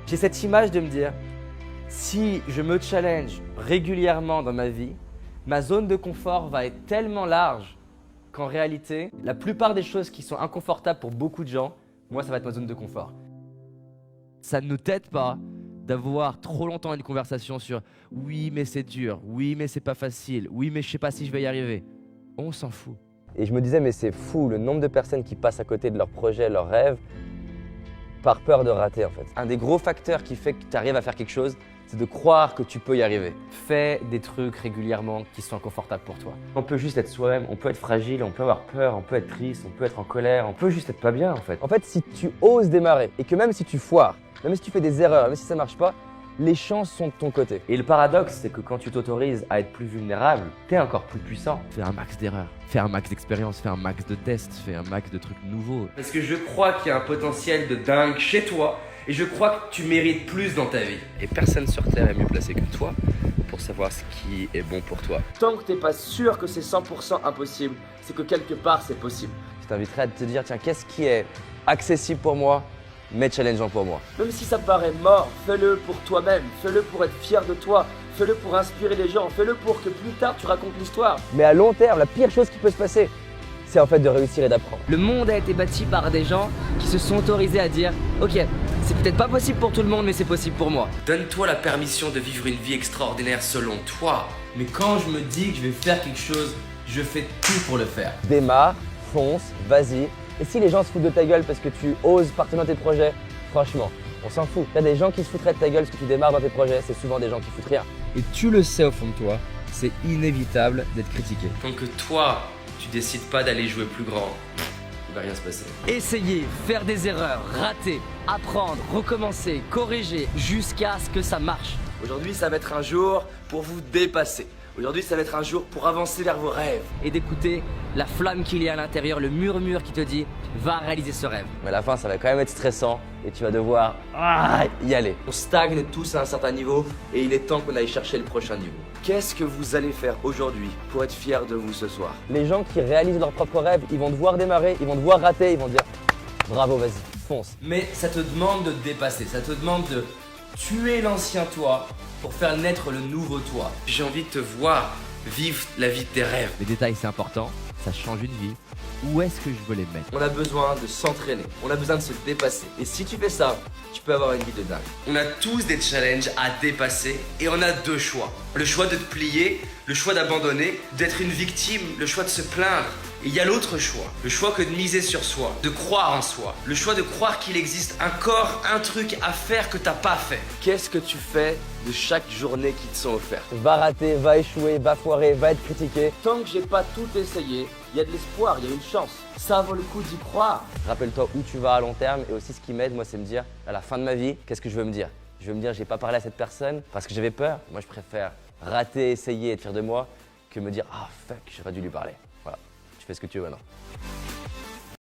J'ai cette image de me dire, si je me challenge régulièrement dans ma vie, ma zone de confort va être tellement large qu'en réalité, la plupart des choses qui sont inconfortables pour beaucoup de gens, moi, ça va être ma zone de confort. Ça ne nous t'aide pas d'avoir trop longtemps une conversation sur « oui, mais c'est dur, oui, mais c'est pas facile, oui, mais je sais pas si je vais y arriver ». On s'en fout. Et je me disais, mais c'est fou le nombre de personnes qui passent à côté de leurs projets, leurs rêves, par peur de rater en fait. Un des gros facteurs qui fait que tu arrives à faire quelque chose, c'est de croire que tu peux y arriver. Fais des trucs régulièrement qui sont inconfortables pour toi. On peut juste être soi-même, on peut être fragile, on peut avoir peur, on peut être triste, on peut être en colère, on peut juste être pas bien en fait. En fait, si tu oses démarrer et que même si tu foires, même si tu fais des erreurs, même si ça marche pas, les chances sont de ton côté. Et le paradoxe, c'est que quand tu t'autorises à être plus vulnérable, t'es encore plus puissant. Fais un max d'erreurs, fais un max d'expérience, fais un max de tests, fais un max de trucs nouveaux. Parce que je crois qu'il y a un potentiel de dingue chez toi et je crois que tu mérites plus dans ta vie. Et personne sur Terre est mieux placé que toi pour savoir ce qui est bon pour toi. Tant que t'es pas sûr que c'est 100% impossible, c'est que quelque part c'est possible. Je t'inviterais à te dire, tiens, qu'est-ce qui est accessible pour moi, mais challengeant pour moi. Même si ça paraît mort, fais-le pour toi-même, fais-le pour être fier de toi, fais-le pour inspirer les gens, fais-le pour que plus tard tu racontes l'histoire. Mais à long terme, la pire chose qui peut se passer, c'est en fait de réussir et d'apprendre. Le monde a été bâti par des gens qui se sont autorisés à dire « Ok, c'est peut-être pas possible pour tout le monde, mais c'est possible pour moi. Donne-toi la permission de vivre une vie extraordinaire selon toi. Mais quand je me dis que je vais faire quelque chose, je fais tout pour le faire. Démarre, fonce, vas-y. Et si les gens se foutent de ta gueule parce que tu oses partir dans tes projets, franchement, on s'en fout. Il y a des gens qui se foutraient de ta gueule parce que tu démarres dans tes projets, c'est souvent des gens qui foutent rien. Et tu le sais au fond de toi, c'est inévitable d'être critiqué. Tant que toi, tu décides pas d'aller jouer plus grand, il va rien se passer. » Essayer, faire des erreurs, rater, apprendre, recommencer, corriger, jusqu'à ce que ça marche. Aujourd'hui, ça va être un jour pour vous dépasser. Aujourd'hui, ça va être un jour pour avancer vers vos rêves. Et d'écouter la flamme qu'il y a à l'intérieur, le murmure qui te dit « Va réaliser ce rêve. Mais à la fin, ça va quand même être stressant et tu vas devoir y aller. On stagne tous à un certain niveau et il est temps qu'on aille chercher le prochain niveau. Qu'est-ce que vous allez faire aujourd'hui pour être fier de vous ce soir? Les gens qui réalisent leurs propres rêves, ils vont te voir démarrer, ils vont te voir rater, ils vont te dire bravo, vas-y, fonce. Mais ça te demande de te dépasser, ça te demande de tuer l'ancien toi pour faire naître le nouveau toi. J'ai envie de te voir vivre la vie de tes rêves. Les détails, c'est important, ça change une vie. Où est-ce que je veux les mettre? On a besoin de s'entraîner, on a besoin de se dépasser. Et si tu fais ça, tu peux avoir une vie de dingue. On a tous des challenges à dépasser et on a deux choix. Le choix de te plier, le choix d'abandonner, d'être une victime, le choix de se plaindre. Et il y a l'autre choix, le choix que de miser sur soi, de croire en soi, le choix de croire qu'il existe un corps, un truc à faire que t'as pas fait. Qu'est-ce que tu fais de chaque journée qui te sont offertes? Va rater, va échouer, va foirer, va être critiqué. Tant que j'ai pas tout essayé, il y a de l'espoir, il y a une chance. Ça vaut le coup d'y croire. Rappelle-toi où tu vas à long terme et aussi ce qui m'aide, moi, c'est me dire à la fin de ma vie, qu'est-ce que je veux me dire? Je veux me dire, j'ai pas parlé à cette personne parce que j'avais peur. Moi, je préfère rater, essayer et être fier de moi que me dire ah fuck, j'aurais dû lui parler. Voilà, tu fais ce que tu veux maintenant.